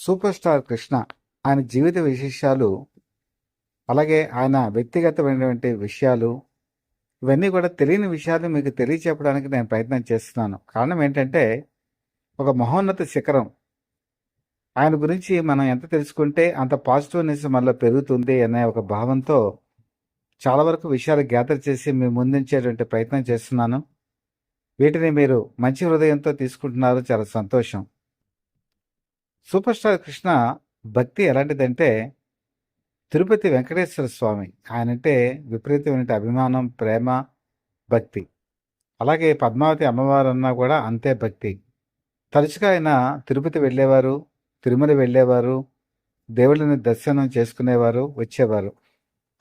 Super star Krishna ఆయన జీవిత విశేషాలు, అలాగే ఆయన వ్యక్తిగతమైనటువంటి విషయాలు, ఇవన్నీ కూడా తెలియని విషయాలు మీకు తెలియచెప్పడానికి నేను ప్రయత్నం చేస్తున్నాను. కారణం ఏంటంటే, ఒక మహోన్నత శిఖరం. ఆయన గురించి మనం ఎంత తెలుసుకుంటే అంత పాజిటివ్నెస్ మనలో పెరుగుతుంది అనే ఒక భావంతో చాలా వరకు విషయాలు గ్యాదర్ చేసి మీ ముందుంచేటువంటి ప్రయత్నం చేస్తున్నాను. వీటిని మీరు మంచి హృదయంతో తీసుకుంటున్నారు, చాలా సంతోషం. సూపర్ స్టార్ కృష్ణ భక్తి ఎలాంటిదంటే, తిరుపతి వెంకటేశ్వర స్వామి ఆయనంటే విపరీతమైన అభిమానం, ప్రేమ, భక్తి. అలాగే పద్మావతి అమ్మవారు అన్నా కూడా అంతే భక్తి. తరచుగా ఆయన తిరుపతి వెళ్ళేవారు, తిరుమల వెళ్ళేవారు, దేవుళ్ళని దర్శనం చేసుకునేవారు, వచ్చేవారు.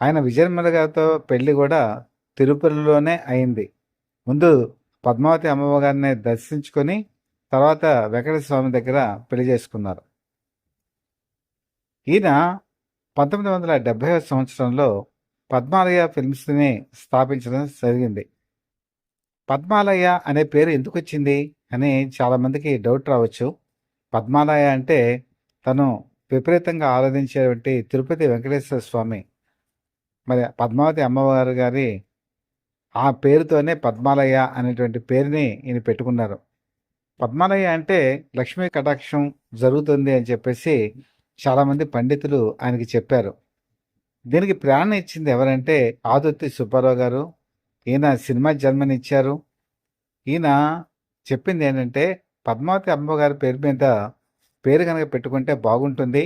ఆయన విజయనిర్మల గారితో పెళ్లి కూడా తిరుపతిలోనే అయింది. ముందు పద్మావతి అమ్మవారిని దర్శించుకొని తర్వాత వెంకటేశ్వర స్వామి దగ్గర పెళ్లి చేసుకున్నారు. ఈయన 1970వ సంవత్సరంలో పద్మాలయ ఫిల్మ్స్ని స్థాపించడం జరిగింది. పద్మాలయ అనే పేరు ఎందుకు వచ్చింది అని చాలామందికి డౌట్ రావచ్చు. పద్మాలయ అంటే తను విపరీతంగా ఆరాధించేటువంటి తిరుపతి వెంకటేశ్వర స్వామి, మరి పద్మావతి అమ్మవారు గారి ఆ పేరుతోనే పద్మాలయ అనేటువంటి పేరుని ఈయన పెట్టుకున్నారు. పద్మాలయ అంటే లక్ష్మీ కటాక్షం జరుగుతుంది అని చెప్పేసి చాలామంది పండితులు ఆయనకి చెప్పారు. దీనికి ప్రేరణ ఇచ్చింది ఎవరంటే ఆదుర్తి సుబ్బారావు గారు. ఈయన సినిమా జన్మనిచ్చారు. ఈయన చెప్పింది ఏంటంటే, పద్మావతి అమ్మగారి పేరు మీద పేరు కనుక పెట్టుకుంటే బాగుంటుంది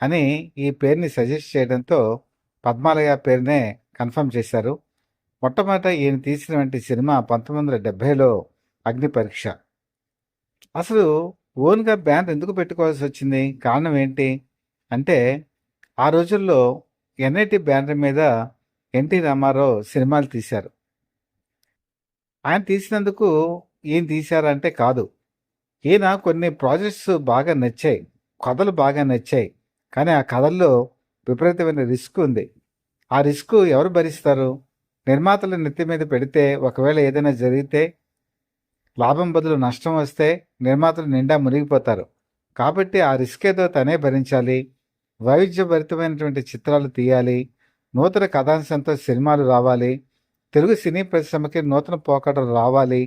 అని ఈ పేరుని సజెస్ట్ చేయడంతో పద్మాలయ పేరునే కన్ఫర్మ్ చేశారు. మొట్టమొదట ఈయన తీసినటువంటి సినిమా 1970లో అగ్ని పరీక్ష. అసలు ఓన్గా బ్యానర్ ఎందుకు పెట్టుకోవాల్సి వచ్చింది, కారణం ఏంటి అంటే, ఆ రోజుల్లో ఎన్ఐటి బ్యానర్ మీద ఎన్టీ రామారావు సినిమాలు తీశారు. ఆయన తీసినందుకు ఈయన తీశారంటే కాదు, ఈయన కొన్ని ప్రాజెక్ట్స్ బాగా నచ్చాయి, కథలు బాగా నచ్చాయి. కానీ ఆ కథల్లో విపరీతమైన రిస్క్ ఉంది. ఆ రిస్క్ ఎవరు భరిస్తారు? నిర్మాతల నెత్తి మీద పెడితే ఒకవేళ ఏదైనా జరిగితే, లాభం బదులు నష్టం వస్తే నిర్మాతలు నిండా మునిగిపోతారు. కాబట్టి ఆ రిస్క్ ఏదో తనే భరించాలి. వైవిధ్యభరితమైనటువంటి చిత్రాలు తీయాలి, నూతన కథాంశంతో సినిమాలు రావాలి, తెలుగు సినీ పరిశ్రమకి నూతన పోకడలు రావాలి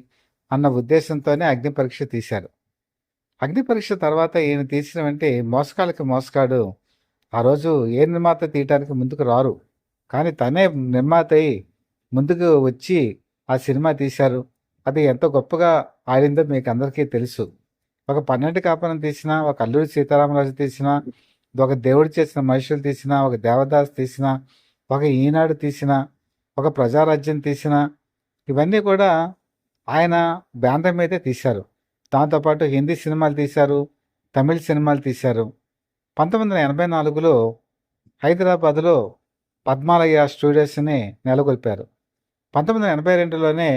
అన్న ఉద్దేశంతోనే అగ్ని పరీక్ష తీశారు. అగ్ని పరీక్ష తర్వాత ఈయన తీసినటువంటి మోసగాళ్ళకి మోసగాడు ఆ రోజు ఏ నిర్మాత తీయటానికి ముందుకు రారు, కానీ తనే నిర్మాత అయి ముందుకు వచ్చి ఆ సినిమా తీశారు. అది ఎంత గొప్పగా ఆడిందో మీకు అందరికీ తెలుసు. ఒక 12 కాపురం తీసినా, ఒక అల్లూరి సీతారామరాజు తీసినా, ఒక దేవుడు చేసిన మనుషులు తీసినా, ఒక దేవదాస్ తీసినా, ఒక ఈనాడు తీసినా, ఒక ప్రజారాజ్యం తీసినా, ఇవన్నీ కూడా ఆయన బ్యానర్ మీదే తీశారు. దాంతోపాటు హిందీ సినిమాలు తీశారు, తమిళ సినిమాలు తీశారు. 1984లో హైదరాబాద్లో పద్మాలయ స్టూడియోస్ని నెలకొల్పారు. 1982లోనే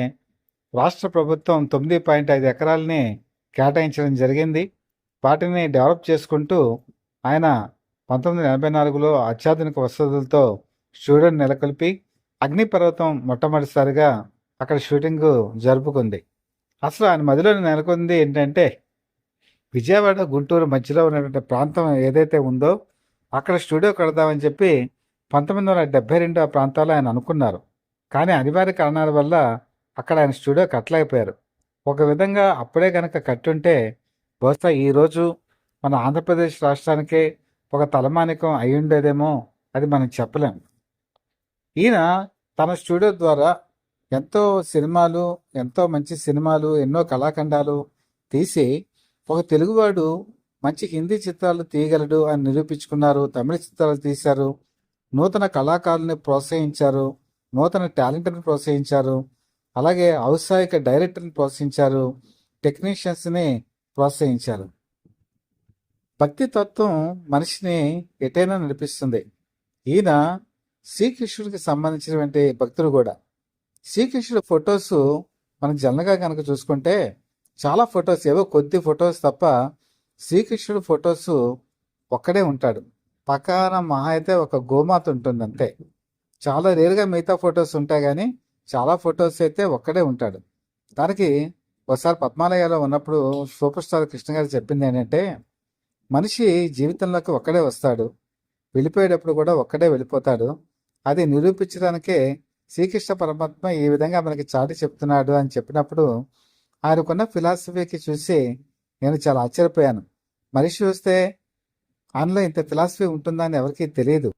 రాష్ట్ర ప్రభుత్వం 9.5 ఎకరాలని కేటాయించడం జరిగింది. వాటిని డెవలప్ చేసుకుంటూ ఆయన 1984లో అత్యాధునిక వసతులతో స్టూడియోని నెలకొల్పి అగ్నిపర్వతం మొట్టమొదటిసారిగా అక్కడ షూటింగ్ జరుపుకుంది. అసలు ఆయన మధ్యలో నెలకొంది ఏంటంటే, విజయవాడ గుంటూరు మధ్యలో ఉన్నటువంటి ప్రాంతం ఏదైతే ఉందో అక్కడ స్టూడియో కడదామని చెప్పి 1972 ఆ ప్రాంతాల్లో ఆయన అనుకున్నారు. కానీ అనివార్య కారణాల వల్ల అక్కడ ఆయన స్టూడియో కట్టలేకపోయారు. ఒక విధంగా అప్పుడే కనుక కట్టుంటే బహుశా ఈరోజు మన ఆంధ్రప్రదేశ్ రాష్ట్రానికే ఒక తలమానికం అయి ఉండేదేమో, అది మనం చెప్పలేం. ఈయన తన స్టూడియో ద్వారా ఎంతో సినిమాలు, ఎంతో మంచి సినిమాలు, ఎన్నో కళాఖండాలు తీసి ఒక తెలుగువాడు మంచి హిందీ చిత్రాలు తీయగలడు అని నిరూపించుకున్నారు. తమిళ చిత్రాలు తీశారు, నూతన కళాకారుల్ని ప్రోత్సహించారు, నూతన టాలెంట్ని ప్రోత్సహించారు, అలాగే ఔత్సాహిక డైరెక్టర్ని ప్రోత్సహించారు, టెక్నీషియన్స్ని ప్రోత్సహించారు. భక్తి తత్వం మనిషిని ఎటైనా నడిపిస్తుంది. ఈయన శ్రీకృష్ణుడికి సంబంధించినటువంటి భక్తులు కూడా. శ్రీకృష్ణుడి ఫొటోస్ మనం జనరల్గా కనుక చూసుకుంటే చాలా ఫొటోస్, ఏవో కొద్ది ఫొటోస్ తప్ప శ్రీకృష్ణుడి ఫొటోస్ ఒక్కడే ఉంటాడు. పక్కన మహా అయితే ఒక గోమాత ఉంటుంది అంతే. చాలా రేరుగా మిగతా ఫొటోస్ ఉంటాయి, కానీ చాలా ఫొటోస్ అయితే ఒక్కడే ఉంటాడు. దానికి ఒకసారి పద్మాలయాలో ఉన్నప్పుడు సూపర్ స్టార్ కృష్ణ గారు చెప్పింది ఏంటంటే, మనిషి జీవితంలోకి ఒక్కడే వస్తాడు, వెళ్ళిపోయేటప్పుడు కూడా ఒక్కడే వెళ్ళిపోతాడు. అది నిరూపించడానికే శ్రీకృష్ణ పరమాత్మ ఈ విధంగా మనకి చాటి చెప్తున్నాడు అని చెప్పినప్పుడు ఆయనకున్న ఫిలాసఫీకి చూసి నేను చాలా ఆశ్చర్యపోయాను. మనిషి చూస్తే ఆయనలో ఇంత ఫిలాసఫీ ఉంటుందా అని ఎవరికీ తెలియదు.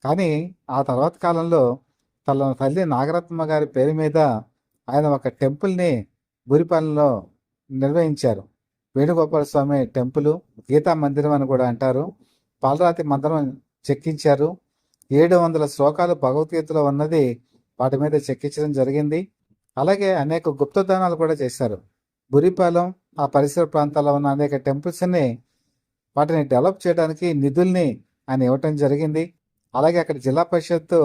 కానీ ఆ తర్వాత కాలంలో తన తల్లి నాగరత్నమ్మ గారి పేరు మీద ఆయన ఒక టెంపుల్ని బూరిపాలెంలో నిర్వహించారు. వేణుగోపాల స్వామి టెంపుల్, గీతా మందిరం అని కూడా అంటారు. పాలరాతి మందిరం చెక్కించారు. 700 శ్లోకాలు భగవద్గీతలో ఉన్నది వాటి మీద చెక్కించడం జరిగింది. అలాగే అనేక గుప్తదానాలు కూడా చేశారు. బురిపాలెం ఆ పరిసర ప్రాంతాల్లో ఉన్న అనేక టెంపుల్స్ని వాటిని డెవలప్ చేయడానికి నిధుల్ని ఆయన ఇవ్వటం జరిగింది. అలాగే అక్కడ జిల్లా పరిషత్తు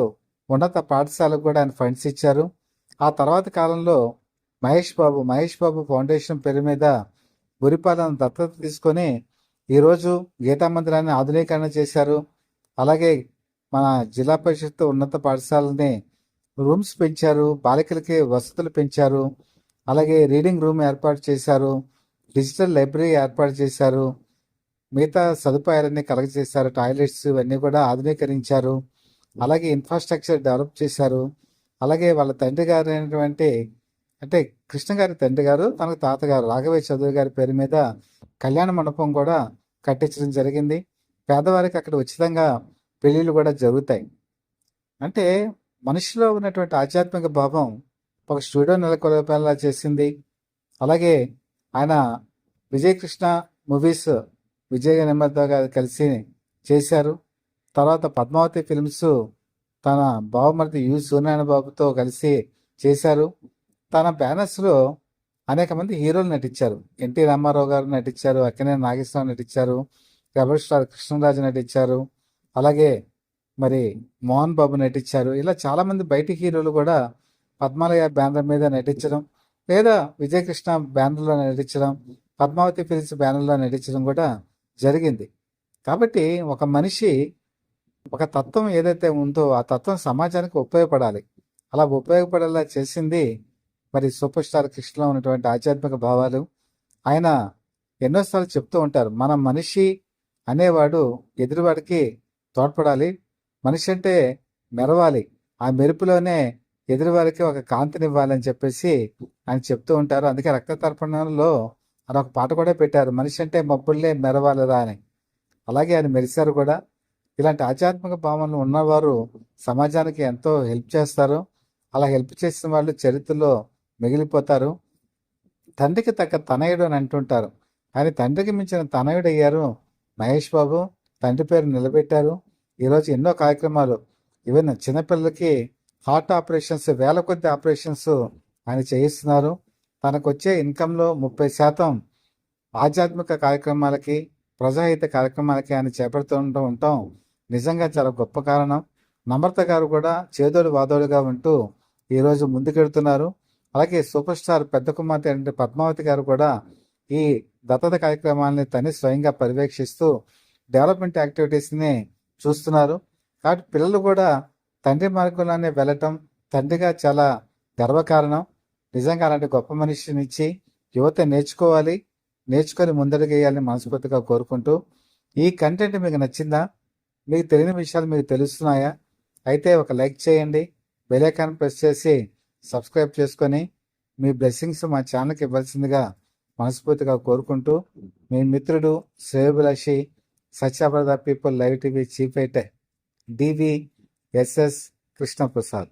ఉన్నత పాఠశాలకు కూడా ఆయన ఫండ్స్ ఇచ్చారు. ఆ తర్వాత కాలంలో మహేష్ బాబు ఫౌండేషన్ పేరు మీద బురిపాలెం దత్తత తీసుకొని ఈరోజు గీతా మందిరాన్ని ఆధునీకరణ చేశారు. అలాగే మన జిల్లా పరిషత్తు ఉన్నత పాఠశాలని రూమ్స్ పెంచారు, బాలికలకి వసతులు పెంచారు. అలాగే రీడింగ్ రూమ్ ఏర్పాటు చేశారు, డిజిటల్ లైబ్రరీ ఏర్పాటు చేశారు, మిగతా సదుపాయాలన్నీ కలగజేశారు, టాయిలెట్స్ ఇవన్నీ కూడా ఆధునీకరించారు. అలాగే ఇన్ఫ్రాస్ట్రక్చర్ డెవలప్ చేశారు. అలాగే వాళ్ళ తండ్రి గారు అయినటువంటి అంటే కృష్ణ గారి తండ్రి గారు తనకు తాతగారు రాఘవయ్య చౌదరి గారి పేరు మీద కళ్యాణ మండపం కూడా కట్టించడం జరిగింది. పేదవారికి అక్కడ ఉచితంగా పెళ్ళిళ్ళు కూడా జరుగుతాయి. అంటే మనిషిలో ఉన్నటువంటి ఆధ్యాత్మిక భావం ఒక స్టూడియో నెలకొల్పేలా చేసింది. అలాగే ఆయన విజయకృష్ణ మూవీస్ విజయ నిర్మాత గారు కలిసి చేశారు. తర్వాత పద్మావతి ఫిల్మ్స్ తన బావమరిది యు సూర్యనారాయణ బాబుతో కలిసి చేశారు. తన బ్యానర్స్లో అనేక మంది హీరోలు నటించారు. ఎన్టీ రామారావు గారు నటించారు, అక్కినేని నాగేశ్వరరావు నటించారు, రెబల్ స్టార్ కృష్ణరాజు నటించారు, అలాగే మరి మోహన్ బాబు నటించారు. ఇలా చాలామంది బయటి హీరోలు కూడా పద్మాలయ బ్యానర్ మీద నటించడం, లేదా విజయకృష్ణ బ్యానర్లో నటించడం, పద్మావతి ఫిల్మ్స్ బ్యానర్లో నటించడం కూడా జరిగింది. కాబట్టి ఒక మనిషి ఒక తత్వం ఏదైతే ఉందో ఆ తత్వం సమాజానికి ఉపయోగపడాలి. అలా ఉపయోగపడేలా చేసింది మరి సూపర్ స్టార్ కృష్ణలో ఉన్నటువంటి ఆధ్యాత్మిక భావాలు. ఆయన ఎన్నోసార్లు చెప్తూ ఉంటారు, మన మనిషి అనేవాడు ఎదురువాడికి తోడ్పడాలి, మనిషి అంటే మెరవాలి, ఆ మెరుపులోనే ఎదురువారికి ఒక కాంతినివ్వాలని చెప్పేసి ఆయన చెప్తూ ఉంటారు. అందుకే రక్త తర్పణంలో అని ఒక పాట కూడా పెట్టారు, మనిషి అంటే మబ్బుల్లే మెరవాలిరా అని. అలాగే ఆయన మెరిశారు కూడా. ఇలాంటి ఆధ్యాత్మిక భావనలు ఉన్నవారు సమాజానికి ఎంతో హెల్ప్ చేస్తారు. అలా హెల్ప్ చేసిన వాళ్ళు చరిత్రలో మిగిలిపోతారు. తండ్రికి తగ్గ తనయుడు అని అంటుంటారు, కానీ తండ్రికి మించిన తనయుడు అయ్యారు మహేష్ బాబు. తండ్రి పేరు నిలబెట్టారు. ఈరోజు ఎన్నో కార్యక్రమాలు, ఈవెన్ చిన్నపిల్లలకి హార్ట్ ఆపరేషన్స్, వేల కొద్ది ఆపరేషన్స్ ఆయన చేయిస్తున్నారు. తనకు వచ్చే ఇన్కంలో 30% ఆధ్యాత్మిక కార్యక్రమాలకి, ప్రజాహిత కార్యక్రమాలకి ఆయన చేపడుతూ ఉంటాం నిజంగా చాలా గొప్ప కారణం. నమ్రత గారు కూడా చేదోడు వాదోడుగా ఉంటూ ఈరోజు ముందుకెడుతున్నారు. అలాగే సూపర్ స్టార్ పెద్ద కుమార్తె అంటే పద్మావతి గారు కూడా ఈ దత్తత కార్యక్రమాలని తని స్వయంగా పర్యవేక్షిస్తూ డెవలప్మెంట్ యాక్టివిటీస్ని చూస్తున్నారు. కాబట్టి పిల్లలు కూడా తండ్రి మార్గంలోనే వెళ్ళటం తండ్రిగా చాలా గర్వకారణం. నిజంగా అలాంటి గొప్ప మనిషినిచ్చి యువత నేర్చుకొని ముందడుగేయాలని మనస్ఫూర్తిగా కోరుకుంటూ, ఈ కంటెంట్ మీకు నచ్చిందా? మీకు తెలియని విషయాలు మీకు తెలుస్తున్నాయా? అయితే ఒక లైక్ చేయండి, బెల్ ఐకాన్ ప్రెస్ చేసి సబ్స్క్రైబ్ చేసుకొని మీ బ్లెస్సింగ్స్ మా ఛానల్కి ఇవ్వాల్సిందిగా మనస్ఫూర్తిగా కోరుకుంటూ, మీ మిత్రుడు శ్రేయోభిలాషి సత్యాప్రద people live TV chief editor DVSS Krishnaprasad.